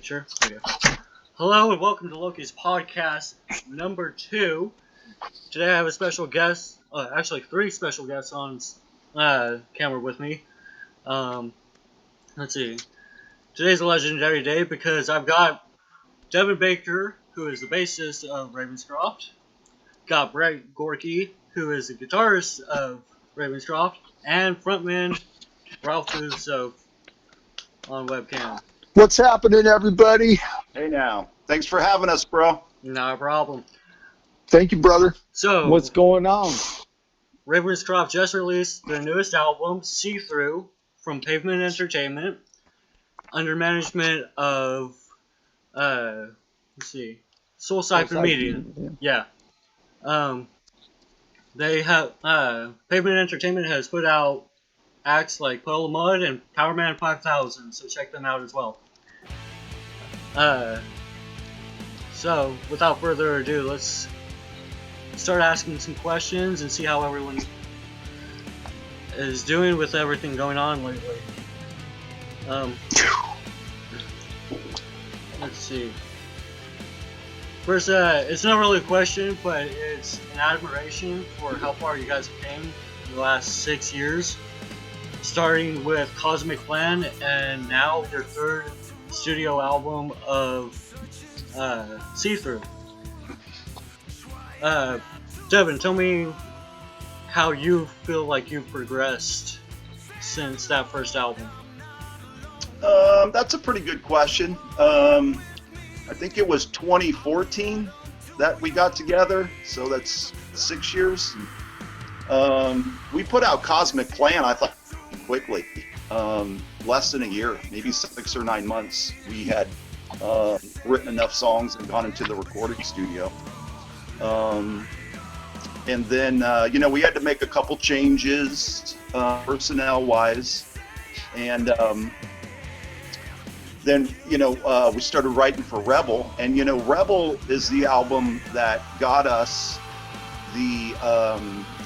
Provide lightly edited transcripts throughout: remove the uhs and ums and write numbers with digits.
Sure. Okay. Hello and welcome to Loki's podcast number 2. Today I have a special guest, actually 3 special guests on camera with me. Let's see. Today's a legendary day because I've got Devin Baker, who is the bassist of Ravenscroft. Got Gorke, who is the guitarist of Ravenscroft, and frontman Ralph Buso on webcam. What's happening, everybody? Hey now. Thanks for having us, bro. Not a problem. Thank you, brother. So, what's going on? Ravenscroft just released their newest album, See Through, from Pavement Entertainment, under management of, SoulSyphon Media. Yeah. They have, Pavement Entertainment has put out acts like Puddle of Mudd and Powerman 5000, so check them out as well. So, without further ado, let's start asking some questions and see how everyone is doing with everything going on lately. Let's see. First, it's not really a question, but it's an admiration for how far you guys have came in the last 6 years. Starting with Cosmic Plan and now your 3rd studio album of See Through. Devin, tell me how you feel like you've progressed since that first album. That's a pretty good question. I think it was 2014 that we got together, so that's 6 years. We put out Cosmic Plan, I thought, quickly. Less than a year, maybe 6 or 9 months, we had written enough songs and gone into the recording studio. And then, we had to make a couple changes personnel-wise. And then, we started writing for Rebel. And, Rebel is the album that got us the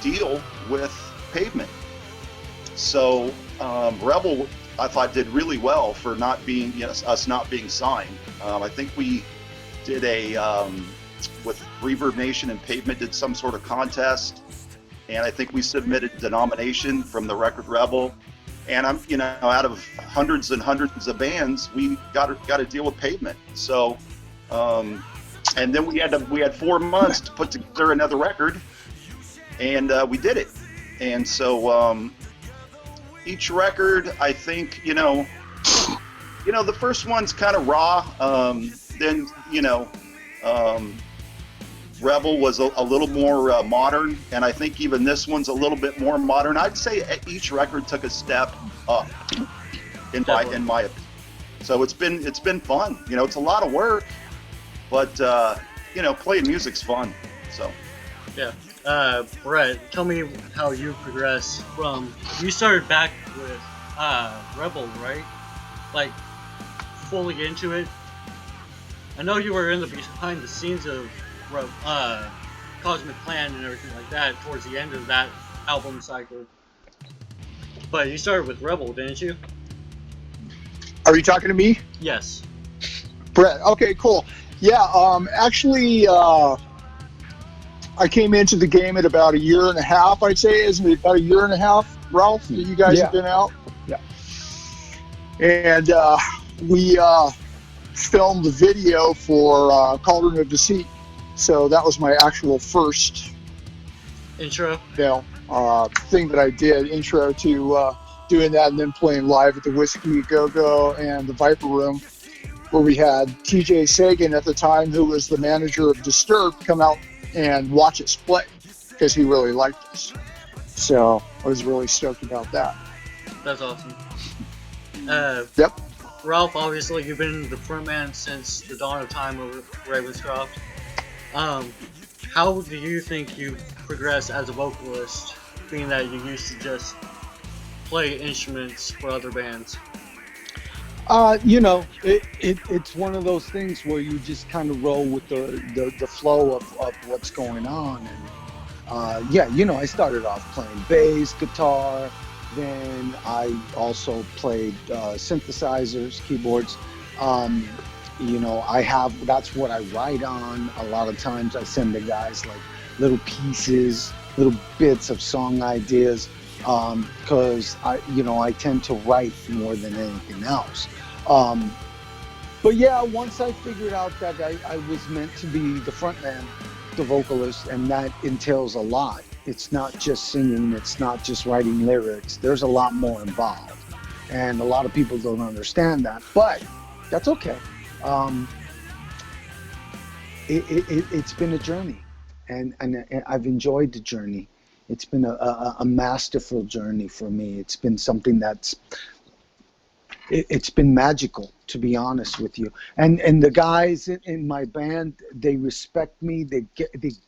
deal with Pavement. So Rebel, I thought, did really well for not being, us not being signed. I think we did with Reverb Nation and Pavement did some sort of contest, and I think we submitted the nomination from the record Rebel. And I'm, out of hundreds and hundreds of bands, we got a deal with Pavement. So, and then we had 4 months to put together another record, and we did it. And so, each record, I think, the first one's kind of raw. Then, Rebel was a little more modern, and I think even this one's a little bit more modern. I'd say each record took a step up, in my opinion. So it's been fun. It's a lot of work, but playing music's fun. So yeah. Brett, tell me how you progressed from, you started back with Rebel, right? Like, fully into it. I know you were in the behind the scenes of Cosmic Plan and everything like that towards the end of that album cycle. But you started with Rebel, didn't you? Are you talking to me? Yes. Brett, okay, cool. Yeah, actually, I came into the game at about 1.5 years, I'd say. Isn't it about 1.5 years, Ralph, that you guys have been out? Yeah. And we filmed the video for Cauldron of Deceit. So that was my actual first intro thing that I did, intro to doing that, and then playing live at the Whiskey Go-Go and the Viper Room, where we had TJ Sagan at the time, who was the manager of Disturbed, come out and watch us play because he really liked us. So I was really stoked about that. That's awesome. Yep. Ralph, obviously you've been the frontman since the dawn of time of Ravenscroft. How do you think you've progressed as a vocalist, being that you used to just play instruments for other bands? It's one of those things where you just kind of roll with the flow of what's going on. And I started off playing bass, guitar, Then I also played synthesizers, keyboards. You know, that's what I write on. A lot of times I send the guys like little pieces, little bits of song ideas, because I tend to write more than anything else. But yeah, once I figured out that I was meant to be the frontman, the vocalist, and that entails a lot. It's not just singing, it's not just writing lyrics. There's a lot more involved. And a lot of people don't understand that, but that's okay. It's been a journey, and I've enjoyed the journey. It's been a masterful journey for me. It's been something it's been magical, to be honest with you. And the guys in my band, they respect me. They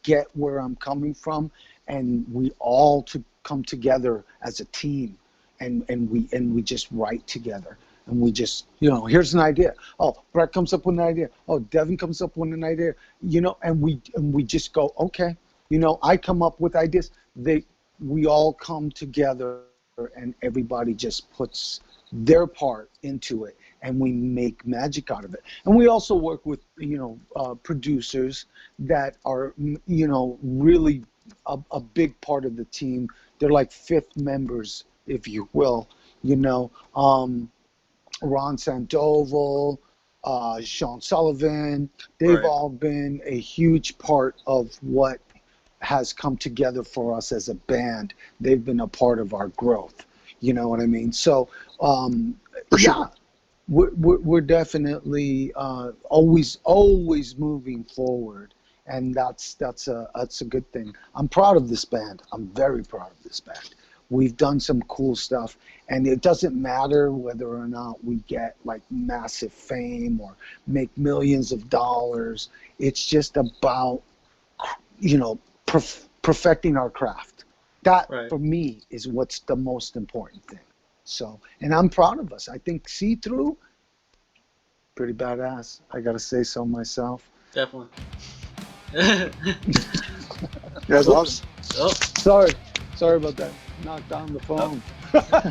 get where I'm coming from, and we all come together as a team, and we just write together. And we just, here's an idea. Oh, Brett comes up with an idea. Oh, Devin comes up with an idea. And we just go, okay. I come up with ideas. We all come together, and everybody just puts their part into it, and we make magic out of it. And we also work with, producers that are, really a big part of the team. They're like fifth members, if you will, Ron Sandoval, Sean Sullivan, they've all been a huge part of what has come together for us as a band. They've been a part of our growth. You know what I mean? So, yeah, we're definitely always moving forward, and that's a good thing. I'm proud of this band. I'm very proud of this band. We've done some cool stuff, and it doesn't matter whether or not we get like massive fame or make millions of dollars. It's just about, perfecting our craft. That, for me, is what's the most important thing. So, and I'm proud of us. I think See-Through, pretty badass. I got to say so myself. Definitely. Yes, boss. Oh. Sorry about that. Knocked down the phone.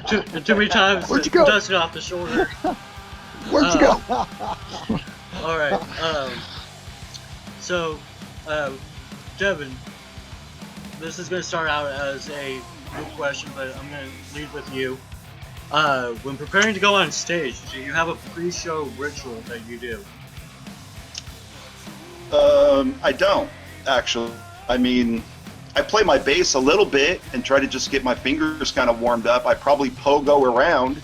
Too many times. Where'd you go? Dusted off the shoulder. Where'd you go? All right. So, Devin, this is going to start out as a good question, but I'm going to lead with you. When preparing to go on stage, do you have a pre-show ritual that you do? I don't, actually. I mean, I play my bass a little bit and try to just get my fingers kind of warmed up. I probably pogo around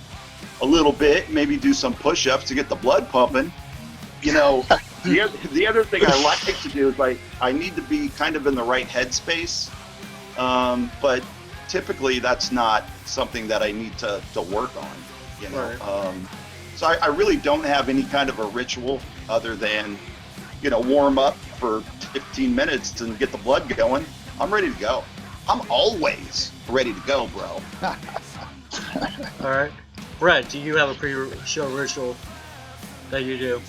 a little bit, maybe do some push-ups to get the blood pumping. The other thing I like to do is I need to be kind of in the right headspace, but typically that's not something that I need to work on, Right. So I really don't have any kind of a ritual other than, warm up for 15 minutes and get the blood going. I'm ready to go. I'm always ready to go, bro. All right. Brett, do you have a pre-show ritual that you do?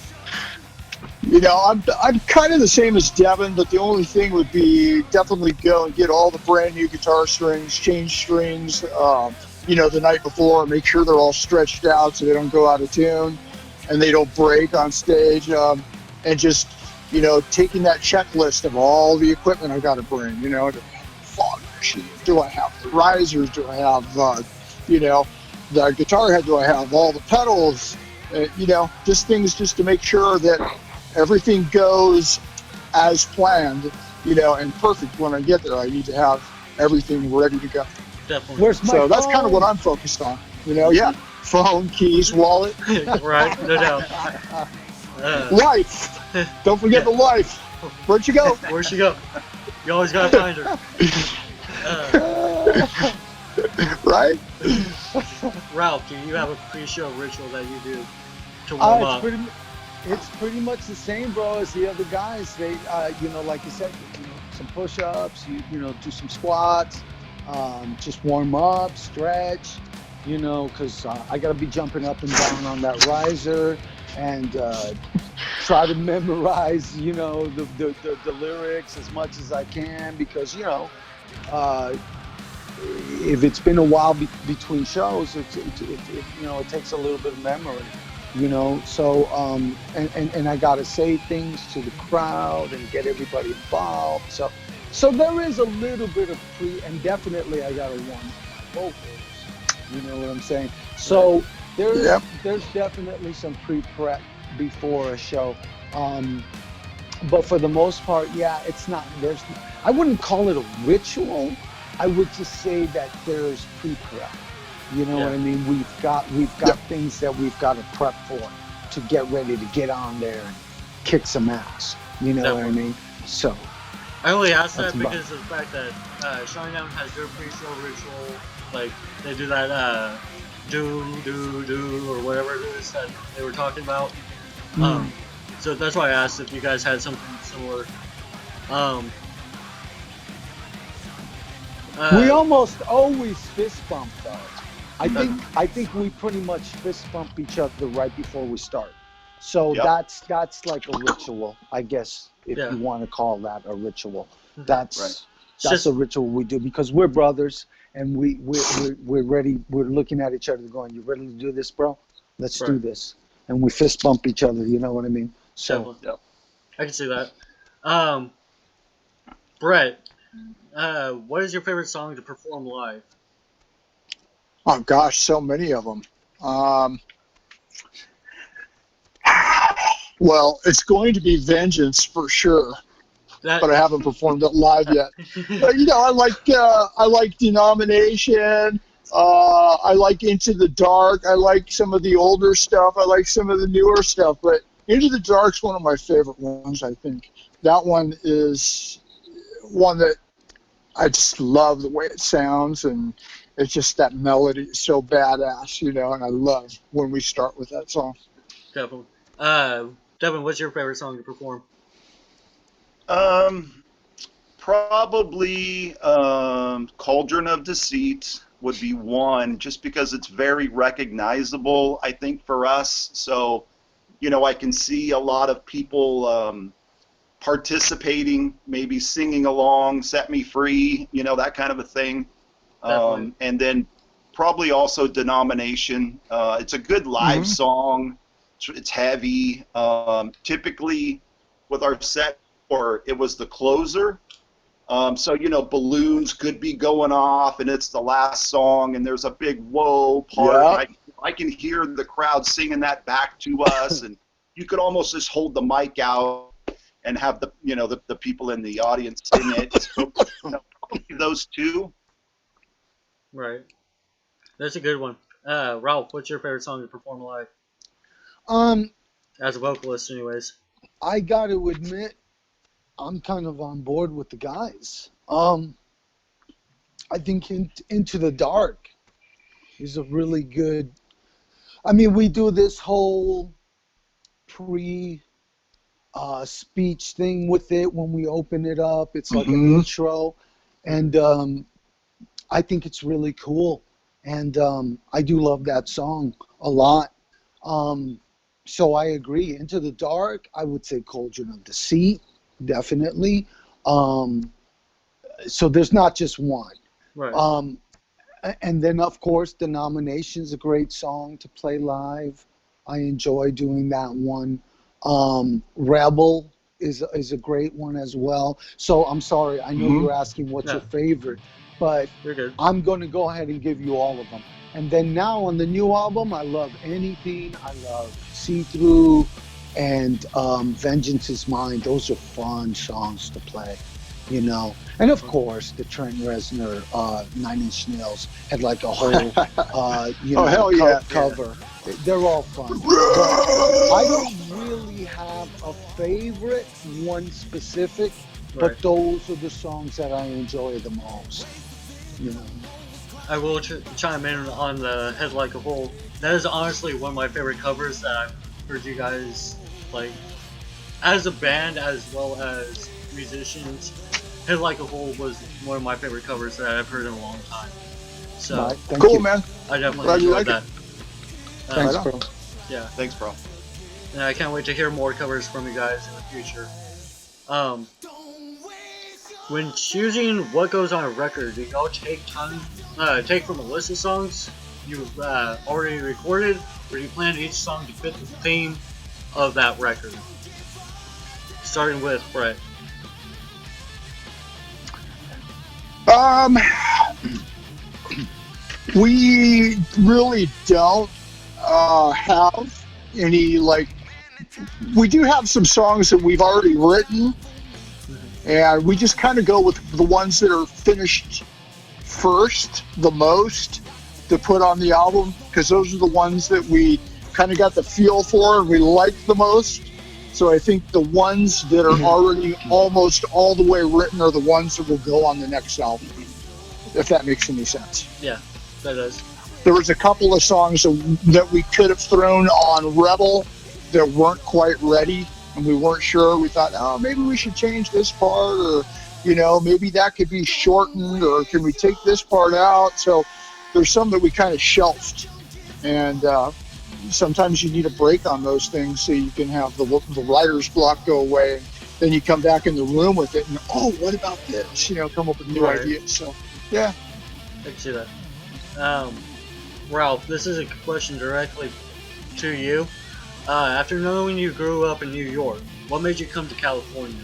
I'm kind of the same as Devin, but the only thing would be definitely go and get all the brand new guitar strings, change strings, the night before, make sure they're all stretched out so they don't go out of tune and they don't break on stage, and just, taking that checklist of all the equipment I got to bring, the fog machine. Do I have the risers? Do I have, the guitar head? Do I have all the pedals? Just things just to make sure that everything goes as planned, and perfect. When I get there, I need to have everything ready to go. Definitely. Where's my So that's phone? kind of what I'm focused on. Phone, keys, wallet, Right, no doubt. life. Don't forget the life. Where'd you go? Where'd she go? You always gotta find her. Right? Ralph, do you have a pre-show ritual that you do to warm up? It's pretty much the same, bro, as the other guys. They, like you said, some push-ups, do some squats, just warm up, stretch, because I got to be jumping up and down on that riser and try to memorize, the lyrics as much as I can because, if it's been a while between shows, it takes a little bit of memory. you know. So and I got to say things to the crowd and get everybody involved. So there is a little bit of and definitely I got to warm up my vocals. You know what I'm saying? So there's definitely some pre-prep before a show. But for the most part, yeah, it's not. I wouldn't call it a ritual. I would just say that there's pre-prep. You know what I mean? We've got things that we've got to prep for to get ready to get on there and kick some ass. You know what I mean? So I only asked that because of the fact that Shinedown has their pre-show ritual. Like they do that do or whatever it is that they were talking about. So that's why I asked if you guys had something similar. We almost always fist bump though. I think we pretty much fist bump each other right before we start. So that's like a ritual, I guess, if you want to call that a ritual. That's a ritual we do because we're brothers and we're ready. We're looking at each other going, "You ready to do this, bro? Let's do this." And we fist bump each other. You know what I mean? So I can see that. Brett, what is your favorite song to perform live? Oh gosh, so many of them. Well, it's going to be Vengeance for sure, but I haven't performed it live yet. You know, I like Denomination. I like Into the Dark. I like some of the older stuff. I like some of the newer stuff, but Into the Dark's one of my favorite ones, I think. That one is one that I just love the way it sounds, and it's just that melody is so badass, you know, and I love when we start with that song. Definitely. Devin, what's your favorite song to perform? Probably Cauldron of Deceit would be one, just because it's very recognizable, I think, for us. So, you know, I can see a lot of people participating, maybe singing along, Set Me Free, you know, that kind of a thing. And then probably also Denomination. It's a good live song. It's heavy. Typically with our set, or it was the closer. So, you know, balloons could be going off and it's the last song and there's a big whoa part. Yeah. I can hear the crowd singing that back to us, and you could almost just hold the mic out and have the, you know, the people in the audience sing it. So, you know, probably those two. Right. That's a good one. Ralph, what's your favorite song to perform live? As a vocalist, anyways. I got to admit, I'm kind of on board with the guys. I think Into the Dark is a really good. I mean, we do this whole speech thing with it when we open it up. It's like an intro, and I think it's really cool. And I do love that song a lot. So I agree. Into the Dark, I would say Cauldron of Deceit, definitely. So there's not just one. Right. And then, of course, Denomination's a great song to play live. I enjoy doing that one. Rebel is a great one as well. So I'm sorry, I know you're asking what's your favorite, but I'm going to go ahead and give you all of them. And then now on the new album, I love Anything. I love See Through and Vengeance is Mine. Those are fun songs to play, you know. And of course, the Trent Reznor 9 Inch Nails had like a whole cover. Yeah. They're all fun. But I don't really have a favorite, one specific, but those are the songs that I enjoy the most, you know. I will chime in on the Head Like a Hole. That is honestly one of my favorite covers that I've heard you guys, like, as a band as well as musicians. Head Like a Hole was one of my favorite covers that I've heard in a long time. So cool, man. I definitely enjoyed that. Thanks, bro. Yeah. Thanks, bro. And I can't wait to hear more covers from you guys in the future. When choosing what goes on a record, do y'all take from a list of songs you've already recorded, or do you plan each song to fit the theme of that record? Starting with Brett. We really don't have any, like, we do have some songs that we've already written, and we just kind of go with the ones that are finished first the most to put on the album, because those are the ones that we kind of got the feel for and we like the most. So I think the ones that are already almost all the way written are the ones that will go on the next album, if that makes any sense. Yeah, that does. There was a couple of songs that we could have thrown on Rebel that weren't quite ready, and we weren't sure. We thought, oh, maybe we should change this part, or, you know, maybe that could be shortened, or can we take this part out? So there's some that we kind of shelved, and sometimes you need a break on those things so you can have the writer's block go away. Then you come back in the room with it, and oh, what about this? You know, come up with new ideas. So, yeah. I can see that. Ralph, this is a question directly to you. After knowing you grew up in New York, what made you come to California?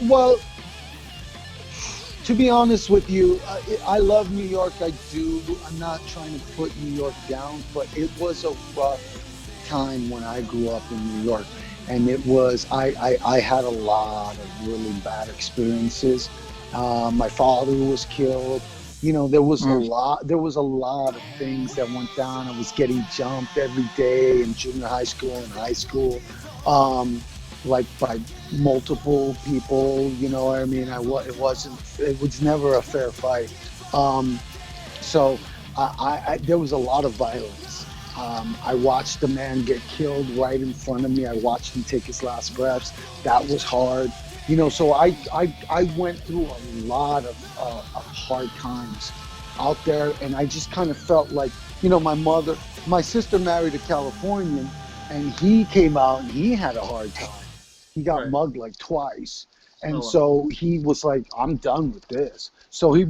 Well, to be honest with you, I love New York. I do. I'm not trying to put New York down, but it was a rough time when I grew up in New York. And it was, I had a lot of really bad experiences. My father was killed. You know, there was a lot of things that went down. I was getting jumped every day in junior high school and high school, like by multiple people, you know what I mean? It was never a fair fight. So there was a lot of violence. I watched a man get killed right in front of me. I watched him take his last breaths. That was hard. You know, so I went through a lot of hard times out there, and I just kind of felt like, you know, my sister married a Californian, and he came out and he had a hard time. He got mugged like twice, and so he was like, I'm done with this. So he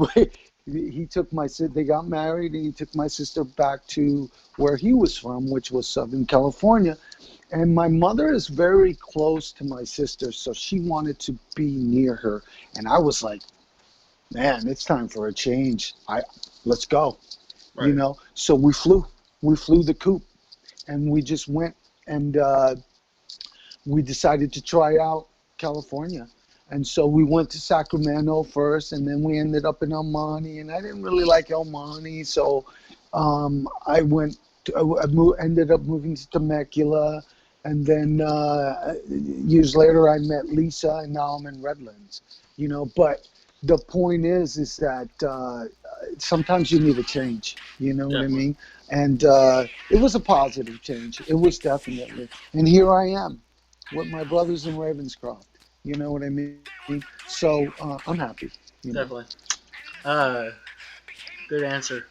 took they got married, and he took my sister back to where he was from, which was Southern California. And my mother is very close to my sister, so she wanted to be near her. And I was like, man, it's time for a change. Let's go, you know? So we flew the coop, and we just went, and we decided to try out California. And so we went to Sacramento first, and then we ended up in El Monte, and I didn't really like El Monte, so I ended up moving to Temecula. And then years later, I met Lisa, and now I'm in Redlands, you know. But the point is that sometimes you need a change, you know what I mean? And it was a positive change. It was definitely. And here I am with my brothers in Ravenscroft, you know what I mean? So I'm happy. You know? Definitely. Good answer.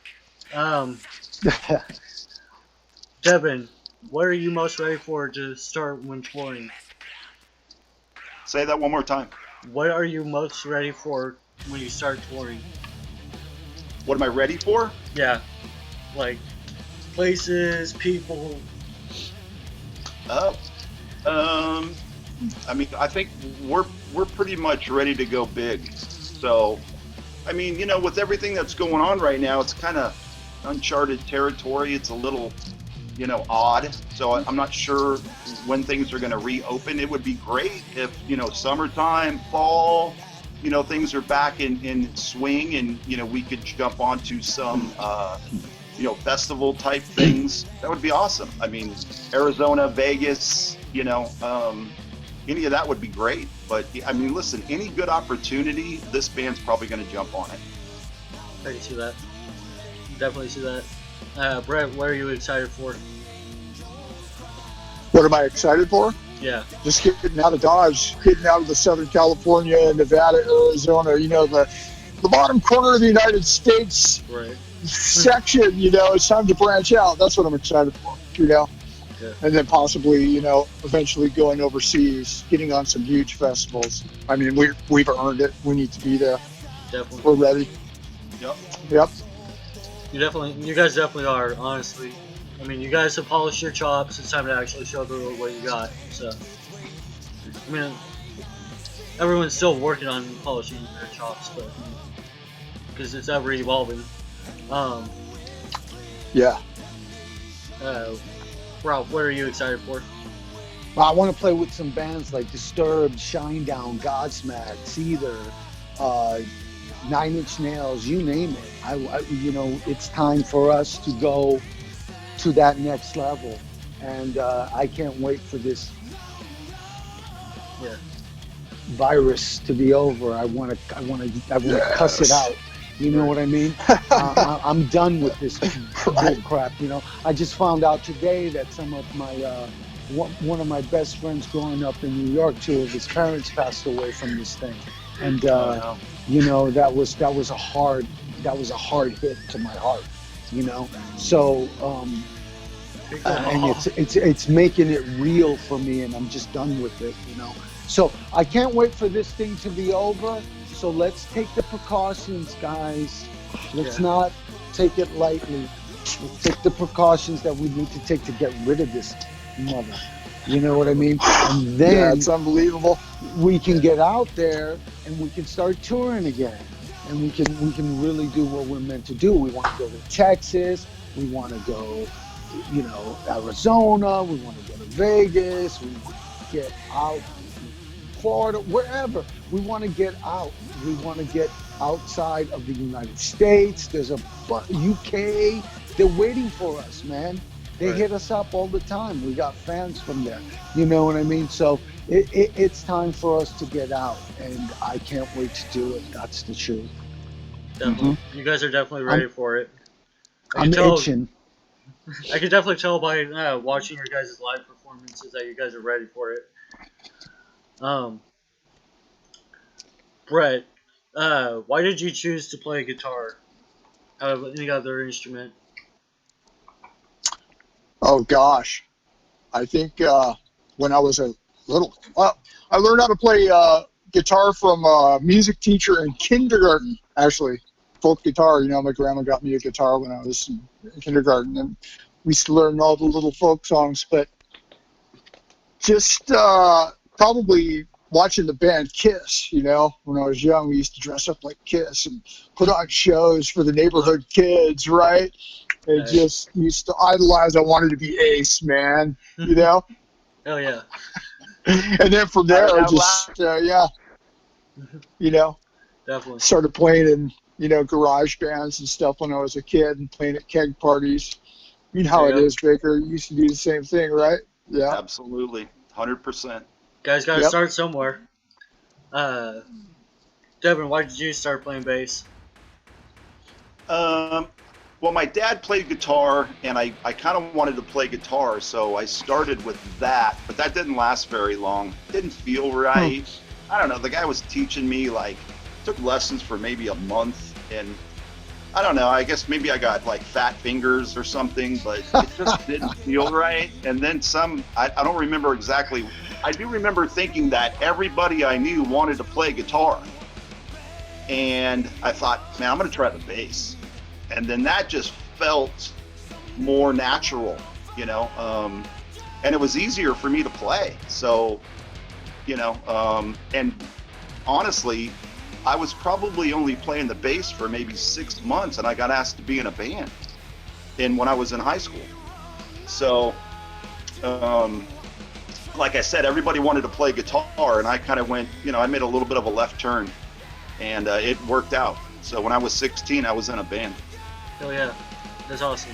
Devin, what are you most ready for to start when touring? Say that one more time. What are you most ready for when you start touring? What am I ready for? Yeah, like places, people. I mean, I think we're pretty much ready to go big. So, I mean, you know, with everything that's going on right now, it's kind of uncharted territory. It's a little, you know, odd. So I'm not sure when things are going to reopen. It would be great if, you know, summertime, fall, you know, things are back in swing, and, you know, we could jump onto some, you know, festival type things. That would be awesome. I mean, Arizona, Vegas, you know, any of that would be great. But I mean, listen, any good opportunity, this band's probably going to jump on it. I can see that. Definitely see that. Brett, what are you excited for? What am I excited for? Yeah. Just getting out of Dodge, getting out of the Southern California, Nevada, Arizona, you know, the bottom corner of the United States section, you know, it's time to branch out. That's what I'm excited for, you know. Yeah. And then possibly, you know, eventually going overseas, getting on some huge festivals. I mean, we've earned it. We need to be there. Definitely. We're ready. Yep. Yep. You guys definitely are, honestly. I mean, you guys have polished your chops. It's time to actually show the world what you got. So, I mean, everyone's still working on polishing their chops, but because it's ever evolving. Yeah. Ralph, what are you excited for? I want to play with some bands like Disturbed, Shinedown, Godsmack, Seether, 9 Inch Nails, you name it. It's time for us to go to that next level, and I can't wait for this virus to be over. I want to cuss it out. You know what I mean? I'm done with this bull crap. I just found out today that some of my one of my best friends growing up in New York, 2 of his parents passed away from this thing, and that was a hard hit to my heart. So and it's making it real for me, and I'm just done with it. So I can't wait for this thing to be over. So let's take the precautions, guys. Let's not take it lightly. Let's take the precautions that we need to take to get rid of this mother. You know what I mean? And then it's unbelievable. We can get out there and we can start touring again. And we can really do what we're meant to do. We want to go to Texas. We want to go, Arizona. We want to go to Vegas. We want to get out. Florida, wherever. We want to get out. We want to get outside of the United States. There's a UK. They're waiting for us, man. They hit us up all the time. We got fans from there. You know what I mean? So it's time for us to get out, and I can't wait to do it. That's the truth. Definitely. Mm-hmm. You guys are definitely ready for it. I'm itching. I can definitely tell by watching your guys' live performances that you guys are ready for it. Brett, why did you choose to play guitar out of any other instrument? Oh gosh, I think when I was a little, I learned how to play guitar from a music teacher in kindergarten. Actually, folk guitar. My grandma got me a guitar when I was in kindergarten, and we used to learn all the little folk songs. But just probably watching the band Kiss, when I was young, we used to dress up like Kiss and put on shows for the neighborhood kids, right? And just used to idolize. I wanted to be Ace, man, Hell yeah. And then from there, I just, Definitely. started playing in, garage bands and stuff when I was a kid and playing at keg parties. You know how it is, Baker. You used to do the same thing, right? Yeah. Absolutely. 100%. Guys got to start somewhere. Devin, why did you start playing bass? Well, my dad played guitar, and I kind of wanted to play guitar, so I started with that, but that didn't last very long. Didn't feel right. I don't know. The guy was teaching me, took lessons for maybe a month, and I don't know. I guess maybe I got, fat fingers or something, but it just didn't feel right. And then I don't remember exactly. I do remember thinking that everybody I knew wanted to play guitar. And I thought, man, I'm going to try the bass. And then that just felt more natural, and it was easier for me to play. So, and honestly, I was probably only playing the bass for maybe 6 months, and I got asked to be in a band when I was in high school. So, like I said, everybody wanted to play guitar, and I kind of went, I made a little bit of a left turn, and it worked out. So when I was 16, I was in a band. Oh yeah, that's awesome.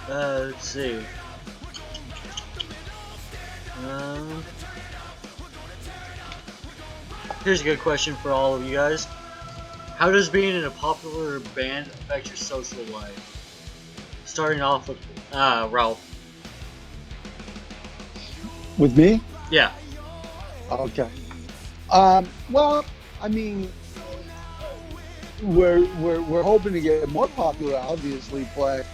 Let's see. Here's a good question for all of you guys. How does being in a popular band affect your social life? Starting off with Ralph. With me? Yeah. Okay. Well, I mean, we're hoping to get more popular, obviously, but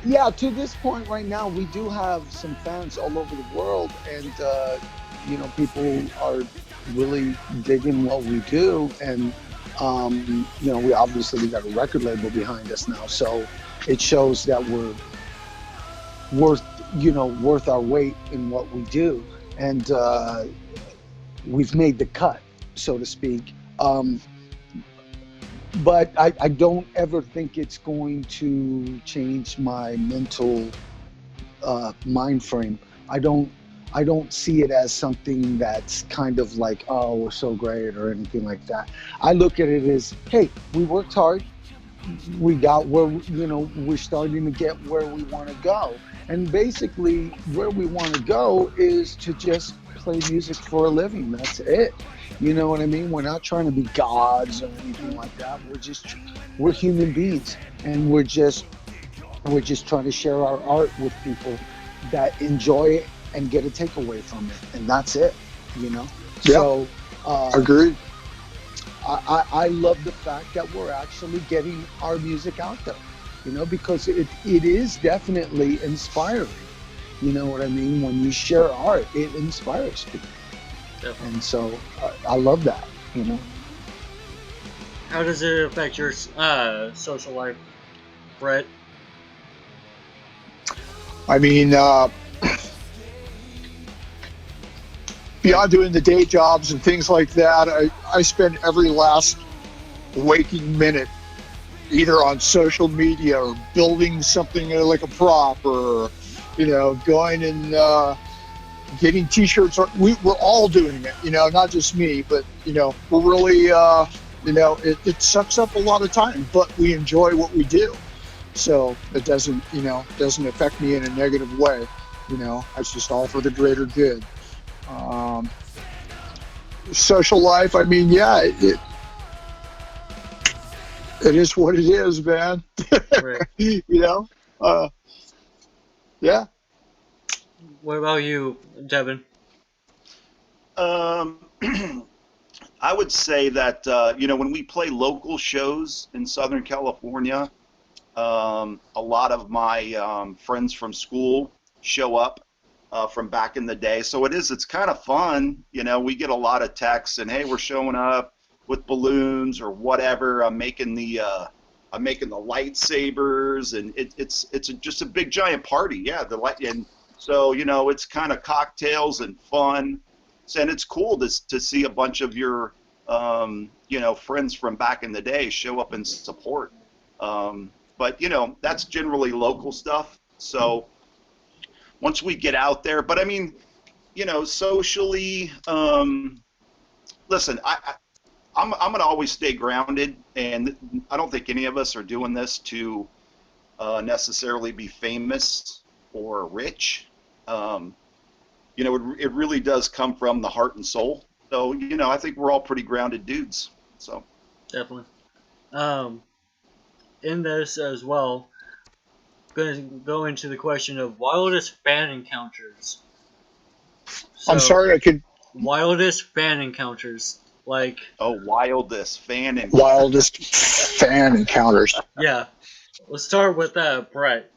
yeah, to this point right now, we do have some fans all over the world, and people are really digging what we do, and you know, we got a record label behind us now, so it shows that we're worth our weight in what we do, and we've made the cut, so to speak. But I don't ever think it's going to change my mental mind frame. I don't see it as something that's kind of like, oh, we're so great or anything like that. I look at it as, hey, we worked hard. We got where, we're starting to get where we want to go. And basically where we want to go is to just play music for a living. That's it. You know what I mean? We're not trying to be gods or anything like that. We're human beings, and we're just trying to share our art with people that enjoy it and get a takeaway from it, and that's it. Yeah. So Agreed. I love the fact that we're actually getting our music out there, because it is definitely inspiring. You know what I mean? When you share art, it inspires people. Definitely. And so I love that, How does it affect your social life, Brett? I mean, beyond doing the day jobs and things like that, I spend every last waking minute either on social media or building something like a prop, or going and getting t-shirts. We're all doing it, not just me, but we're really it sucks up a lot of time, but we enjoy what we do, so it doesn't affect me in a negative way. It's just all for the greater good. Social life, I mean, it is what it is, man. Right. Yeah. What about you, Devin? I would say that, when we play local shows in Southern California, a lot of my friends from school show up from back in the day. So it's kind of fun. We get a lot of texts and, hey, we're showing up with balloons or whatever. I'm making the lightsabers, and it's just a big giant party. Yeah, and so it's kind of cocktails and fun, and it's cool to see a bunch of your friends from back in the day show up and support. But that's generally local stuff. So once we get out there, but I mean, socially, listen, I'm going to always stay grounded, and I don't think any of us are doing this to necessarily be famous or rich. It really does come from the heart and soul. So, I think we're all pretty grounded dudes. So definitely. In this as well, going to go into the question of wildest fan encounters. So, I'm sorry, I could. Wildest fan encounters. Wildest fan encounters. Wildest fan encounters. Yeah. Let's start with Brett.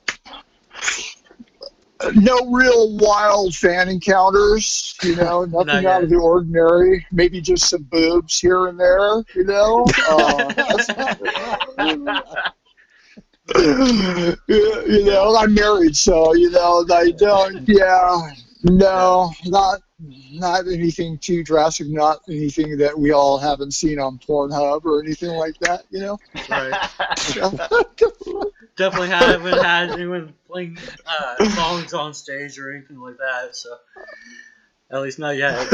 No real wild fan encounters, nothing out of the ordinary. Maybe just some boobs here and there, I'm married, so I don't. Yeah, no, not anything too drastic. Not anything that we all haven't seen on Pornhub or anything like that. Right. Definitely haven't had anyone playing songs on stage or anything like that. So at least not yet.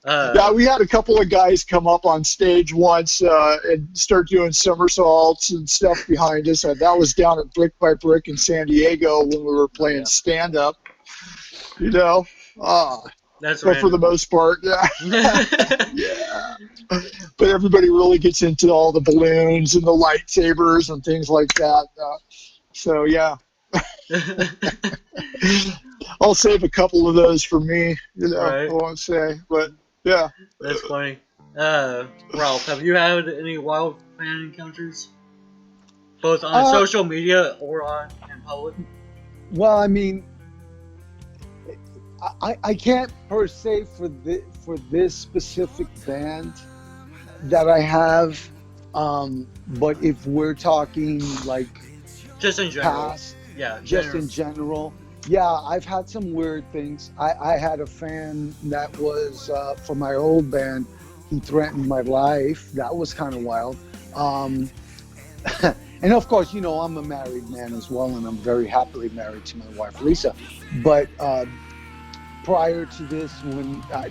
Yeah, we had a couple of guys come up on stage once and start doing somersaults and stuff behind us. That was down at Brick by Brick in San Diego when we were playing stand-up. That's but for the most part, yeah. Yeah. But everybody really gets into all the balloons and the lightsabers and things like that. So, yeah. I'll save a couple of those for me, Right. I won't say, but yeah. That's funny. Ralph, have you had any wild fan encounters? Both on social media or in public? Well, I mean, I can't per se for this specific band that I have, but if we're talking like Just in general. past, Yeah. just in general, yeah, I've had some weird things. I had a fan that was for my old band. He threatened my life. That was kind of wild. And of course, you know, I'm a married man as well, and I'm very happily married to my wife, Lisa. But prior to this,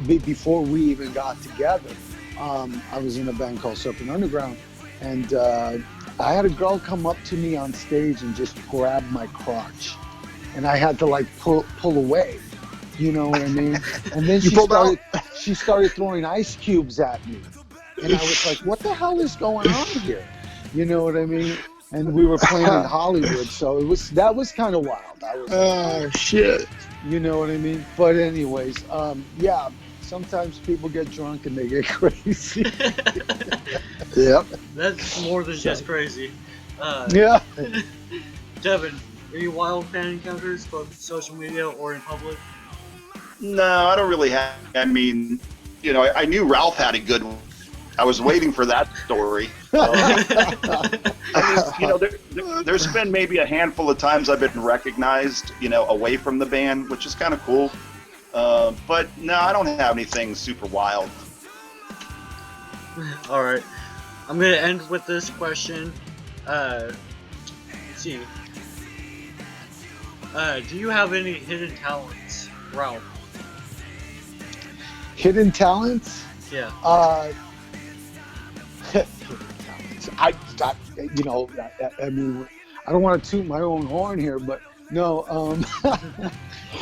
before we even got together, I was in a band called SoulSyphon Underground, and I had a girl come up to me on stage and just grab my crotch, and I had to like pull away. You know what I mean? And then she started throwing ice cubes at me, and I was like, "What the hell is going on here?" You know what I mean? And we were playing in Hollywood, so that was kind of wild. Oh shit! You know what I mean? But anyways, yeah. Sometimes people get drunk and they get crazy. Yep. That's more than just crazy. Yeah. Devin, any wild fan encounters, both social media or in public? No, I don't really have. I mean, you know, I knew Ralph had a good one. I was waiting for that story. You know, there's been maybe a handful of times I've been recognized, you know, away from the band, which is kind of cool. But no, I don't have anything super wild. All right. I'm going to end with this question. Let's see. Do you have any hidden talents, Ralph? Hidden talents? Yeah. I you know, I mean, I don't want to toot my own horn here, but no,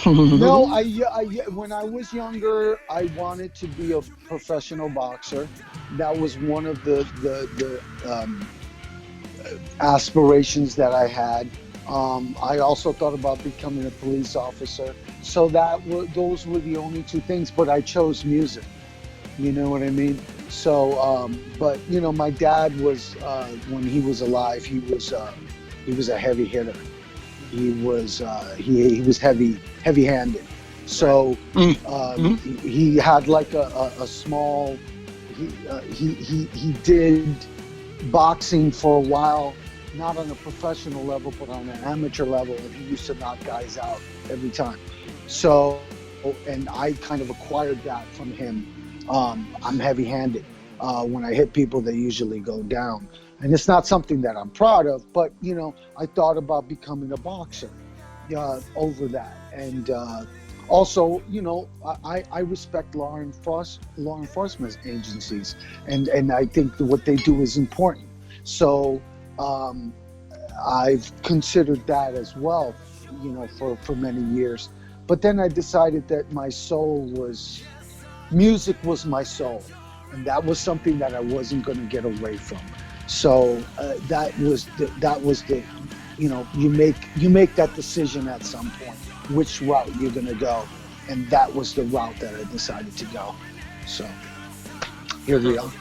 no, when I was younger, I wanted to be a professional boxer. That was one of the aspirations that I had. I also thought about becoming a police officer. So those were the only two things, but I chose music. You know what I mean? So, but you know, my dad was when he was alive, he was a heavy hitter. He was heavy-handed. So he had like a small. He did boxing for a while, not on a professional level, but on an amateur level, and he used to knock guys out every time. So, and I kind of acquired that from him. I'm heavy-handed. When I hit people, they usually go down. And it's not something that I'm proud of, but, you know, I thought about becoming a boxer over that. And also, you know, I respect law enforcement agencies, and I think that what they do is important. So I've considered that as well, you know, for many years. But then I decided that music was my soul, and that was something that I wasn't going to get away from. So that was the, you know, you make that decision at some point, which route you're going to go, and that was the route that I decided to go. So here we are.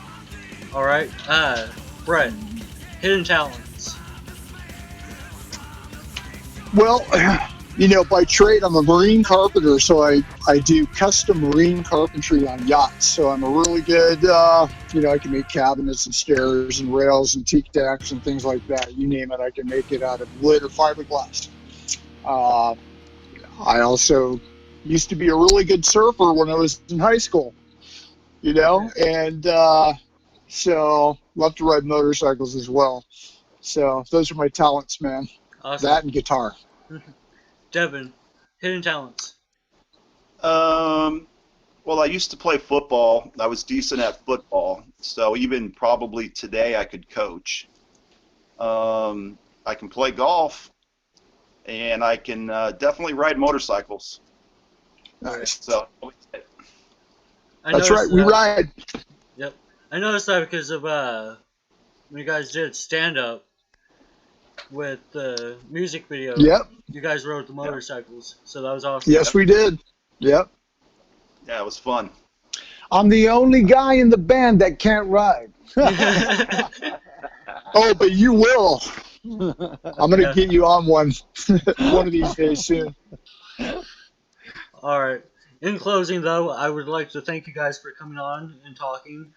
All right, Brett, hidden talents. Well, you know, by trade, I'm a marine carpenter, so I do custom marine carpentry on yachts. So I'm a really good, you know, I can make cabinets and stairs and rails and teak decks and things like that. You name it, I can make it out of wood or fiberglass. I also used to be a really good surfer when I was in high school, you know, and so love to ride motorcycles as well. So those are my talents, man. Awesome. That and guitar. Devin, hidden talents. Well, I used to play football. I was decent at football, so even probably today I could coach. I can play golf, and I can definitely ride motorcycles. Nice. So That's right, we ride. Yep. I noticed that because of when you guys did stand-up with the music video. Yep. You guys rode the motorcycles, so that was awesome. Yes, we did. Yep. Yeah, it was fun. I'm the only guy in the band that can't ride. Oh, but you will. I'm going to get you on one of these days soon. All right. In closing, though, I would like to thank you guys for coming on and talking.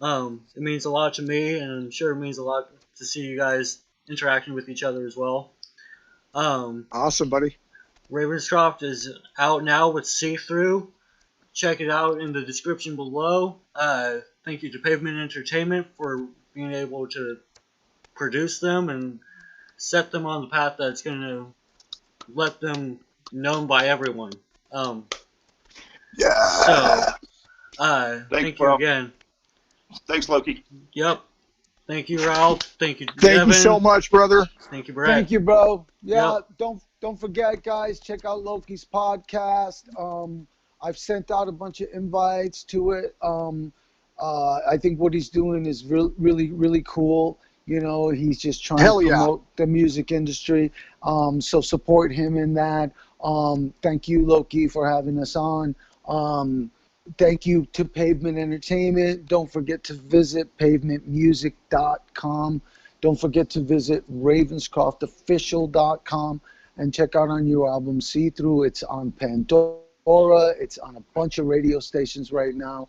It means a lot to me, and I'm sure it means a lot to see you guys interacting with each other as well. Awesome, buddy. Ravenscroft is out now with See Through. Check it out in the description below. Thank you to Pavement Entertainment for being able to produce them and set them on the path that's going to let them known by everyone. Yeah. So, thank you bro. again. Thanks, Loki. Yep. Thank you, Ralph. Thank you, Thank Devin. you so much, brother. Thank you, Brett. Thank you, bro. Yeah, Yep. don't forget, guys. Check out Loki's podcast. I've sent out a bunch of invites to it. I think what he's doing is really cool. You know, he's just trying Hell to yeah. promote the music industry. So support him in that. Thank you, Loki, for having us on. Thank you to Pavement Entertainment. Don't forget to visit pavementmusic.com. Don't forget to visit ravenscroftofficial.com and check out our new album, See Through. It's on Pandora. It's on a bunch of radio stations right now.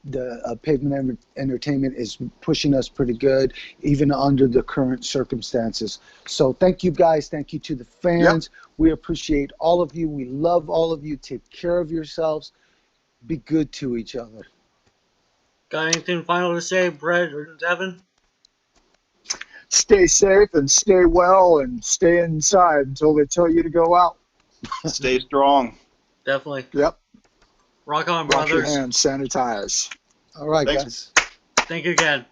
The Pavement Entertainment is pushing us pretty good, even under the current circumstances. So thank you, guys. Thank you to the fans. Yep. We appreciate all of you. We love all of you. Take care of yourselves. Be good to each other. Got anything final to say, Brett or Devin? Stay safe and stay well and stay inside until they tell you to go out. Stay strong. Definitely. Yep. Rock on, Wash your brothers. hands, sanitize. All right, Thanks. guys. Thank you again.